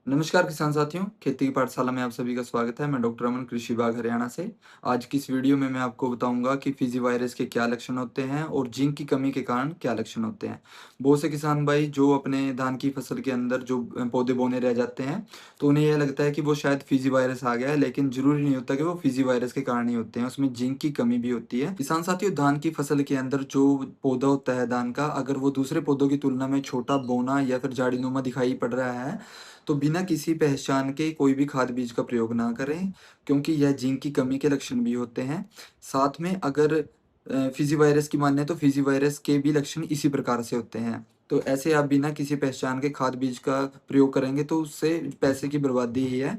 नमस्कार किसान साथियों, खेती की पाठशाला में आप सभी का स्वागत है। मैं डॉक्टर अमन, कृषि विभाग हरियाणा से। आज की इस वीडियो में मैं आपको बताऊंगा कि फिजी वायरस के क्या लक्षण होते हैं और जिंक की कमी के कारण क्या लक्षण होते हैं। बहुत से किसान भाई जो अपने धान की फसल के अंदर जो पौधे बोने रह जाते हैं, तो उन्हें यह लगता है कि वो शायद फिजी वायरस आ गया है, लेकिन जरूरी नहीं होता कि वो फिजी वायरस के कारण ही होते हैं। उसमें जिंक की कमी भी होती है। किसान साथियों, धान की फसल के अंदर जो पौधा होता है धान का, अगर वो दूसरे पौधों की तुलना में छोटा, बौना या फिर झाड़ीनुमा दिखाई पड़ रहा है, तो बिना किसी पहचान के कोई भी खाद बीज का प्रयोग ना करें, क्योंकि यह जिंक की कमी के लक्षण भी होते हैं। साथ में अगर फिजी वायरस की माने तो फिजी वायरस के भी लक्षण इसी प्रकार से होते हैं। तो ऐसे आप बिना किसी पहचान के खाद बीज का प्रयोग करेंगे तो उससे पैसे की बर्बादी ही है।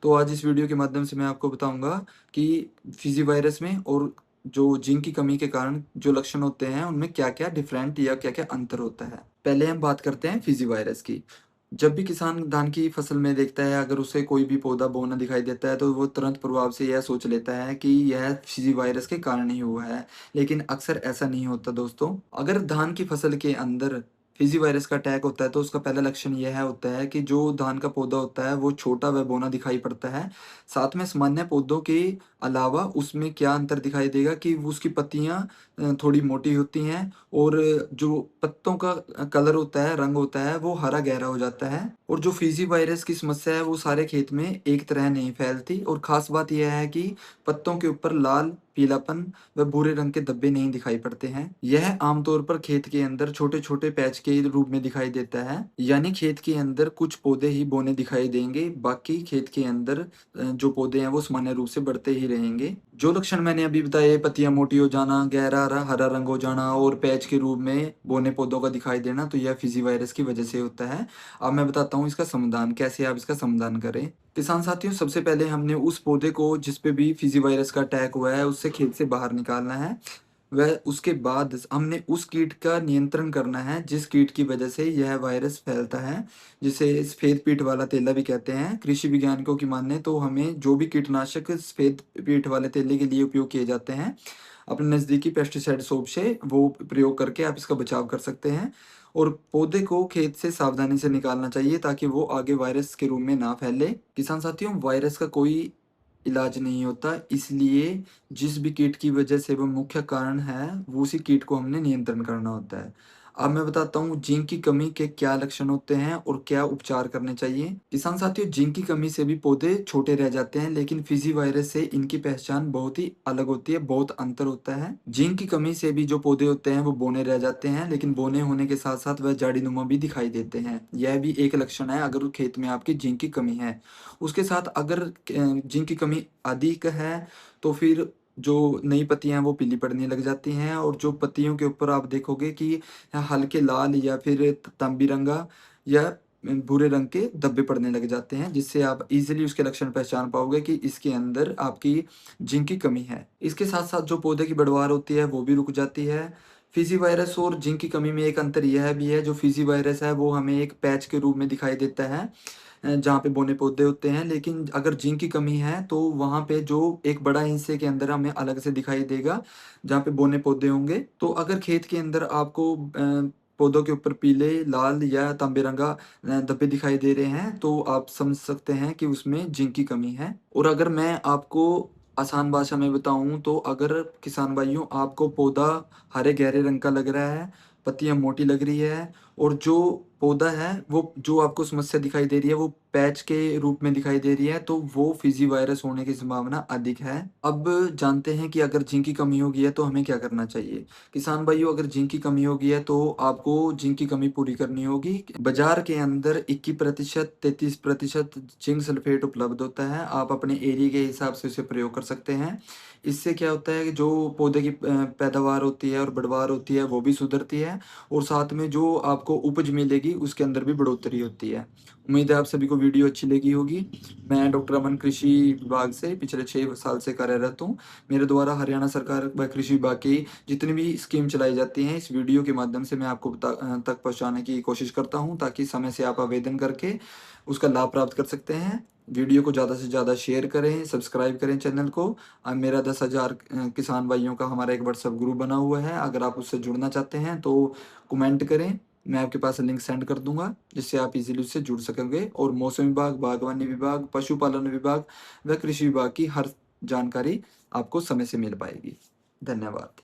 तो आज इस वीडियो के माध्यम से मैं आपको बताऊंगा कि फिजी वायरस में और जो जिंक की कमी के कारण जो लक्षण होते हैं उनमें क्या क्या डिफरेंट या क्या क्या अंतर होता है। पहले हम बात करते हैं फिजी वायरस की। जब भी किसान धान की फसल में देखता है, अगर उसे कोई भी पौधा बौना दिखाई देता है, तो वो तुरंत प्रभाव से यह सोच लेता है कि यह फिजी वायरस के कारण ही हुआ है। लेकिन अक्सर ऐसा नहीं होता दोस्तों। अगर धान की फसल के अंदर फिजी वायरस का अटैक होता है, तो उसका पहला लक्षण यह होता है कि जो धान का पौधा होता है वो छोटा व बौना दिखाई पड़ता है। साथ में सामान्य पौधों के अलावा उसमें क्या अंतर दिखाई देगा कि वो उसकी पत्तियां थोड़ी मोटी होती हैं, और जो पत्तों का कलर होता है, रंग होता है, वो हरा गहरा हो जाता है। और जो फिजी वायरस की समस्या है वो सारे खेत में एक तरह नहीं फैलती, और खास बात यह है कि पत्तों के ऊपर लाल, पीलापन व भूरे रंग के धब्बे नहीं दिखाई पड़ते हैं। यह आमतौर पर खेत के अंदर छोटे छोटे पैच के रूप में दिखाई देता है, यानी खेत के अंदर कुछ पौधे ही बोने दिखाई देंगे, बाकी खेत के अंदर जो पौधे हैं वो सामान्य रूप से बढ़ते ही रहेंगे। जो लक्षण मैंने अभी बताए, पत्तियां मोटी हो जाना, गहरा हरा हरा रंग हो जाना और पैच के रूप में बोने पौधों का दिखाई देना, तो यह फिजी वायरस की वजह से होता है। अब मैं बताता हूँ इसका समाधान, कैसे आप इसका समाधान करें। किसान साथियों, सबसे पहले हमने उस पौधे को जिस पे भी फिजी वायरस का अटैक हुआ है उससे खेत से बाहर निकालना है। वह उसके बाद हमने उस कीट का नियंत्रण करना है जिस कीट की वजह से यह वायरस फैलता है, जिसे सफेद पीठ वाला तेला भी कहते हैं। कृषि वैज्ञानिकों की माने तो हमें जो भी कीटनाशक सफेद पीठ वाले तेले के लिए उपयोग किए जाते हैं, अपने नज़दीकी पेस्टिसाइड शॉप से वो प्रयोग करके आप इसका बचाव कर सकते हैं। और पौधे को खेत से सावधानी से निकालना चाहिए ताकि वो आगे वायरस के रूप में ना फैले। किसान साथियों, वायरस का कोई इलाज नहीं होता, इसलिए जिस भी कीट की वजह से वो मुख्य कारण है, वो उसी कीट को हमने नियंत्रण करना होता है। अब मैं बताता हूँ जिंक की कमी के क्या लक्षण होते हैं और क्या उपचार करने चाहिए। किसान साथियों, जिंक की कमी से भी पौधे छोटे रह जाते हैं, लेकिन फिजी वायरस से इनकी पहचान बहुत ही अलग होती है, बहुत अंतर होता है। जिंक की कमी से भी जो पौधे होते हैं वो बौने रह जाते हैं, लेकिन बौने होने के साथ साथ वह झाड़ीनुमा भी दिखाई देते हैं। यह भी एक लक्षण है अगर खेत में आपकी जिंक की कमी है। उसके साथ अगर जिंक की कमी अधिक है, तो फिर जो नई पत्तियां हैं वो पीली पड़ने लग जाती हैं, और जो पत्तियों के ऊपर आप देखोगे कि हल्के लाल या फिर तांबी रंगा या भूरे रंग के धब्बे पड़ने लग जाते हैं, जिससे आप इजीली उसके लक्षण पहचान पाओगे कि इसके अंदर आपकी जिंक की कमी है। इसके साथ साथ जो पौधे की बढ़वार होती है वो भी रुक जाती है। फिजी वायरस और जिंक की कमी में एक अंतर यह भी है, जो फिजी वायरस है वो हमें एक पैच के रूप में दिखाई देता है जहाँ पे बौने पौधे होते हैं, लेकिन अगर जिंक की कमी है तो वहाँ पे जो एक बड़ा हिस्से के अंदर हमें अलग से दिखाई देगा जहाँ पे बौने पौधे होंगे। तो अगर खेत के अंदर आपको पौधों के ऊपर पीले, लाल या तांबे रंगा धब्बे दिखाई दे रहे हैं, तो आप समझ सकते हैं कि उसमें जिंक की कमी है। और अगर मैं आपको आसान भाषा में बताऊं, तो अगर किसान भाइयों आपको पौधा हरे गहरे रंग का लग रहा है, पत्तियां मोटी लग रही है, और जो पौधा है वो जो आपको समस्या दिखाई दे रही है वो पैच के रूप में दिखाई दे रही है, तो वो फिजी वायरस होने की संभावना अधिक है। अब जानते हैं कि अगर जिंक की कमी होगी है तो हमें क्या करना चाहिए। किसान भाइयों, अगर जिंक की कमी होगी है तो आपको जिंक की कमी पूरी करनी होगी। बाजार के अंदर 21% 33% जिंक सल्फेट उपलब्ध होता है, आप अपने एरिया के हिसाब से उसे प्रयोग कर सकते हैं। इससे क्या होता है कि जो पौधे की पैदावार होती है और बढ़वार होती है वो भी सुधरती है, और साथ में जो आपको उपज मिलेगी उसके अंदर भी बढ़ोतरी होती है। उम्मीद है आप सभी को वीडियो अच्छी लगी होगी। मैं डॉक्टर अमन, कृषि विभाग से पिछले 6 साल से कार्यरत हूँ। मेरे द्वारा हरियाणा सरकार व कृषि विभाग की जितनी भी स्कीम चलाई जाती हैं, इस वीडियो के माध्यम से मैं आपको तक पहुँचाने की कोशिश करता हूँ, ताकि समय से आप आवेदन करके उसका लाभ प्राप्त कर सकते हैं। वीडियो को ज़्यादा से ज़्यादा शेयर करें, सब्सक्राइब करें चैनल को। मेरा 10,000 किसान भाइयों का हमारा एक व्हाट्सएप ग्रुप बना हुआ है, अगर आप उससे जुड़ना चाहते हैं तो कमेंट करें। मैं आपके पास लिंक सेंड कर दूंगा, जिससे आप इजीली उससे जुड़ सकेंगे और मौसम विभाग, बागवानी विभाग, पशुपालन विभाग व कृषि विभाग की हर जानकारी आपको समय से मिल पाएगी। धन्यवाद।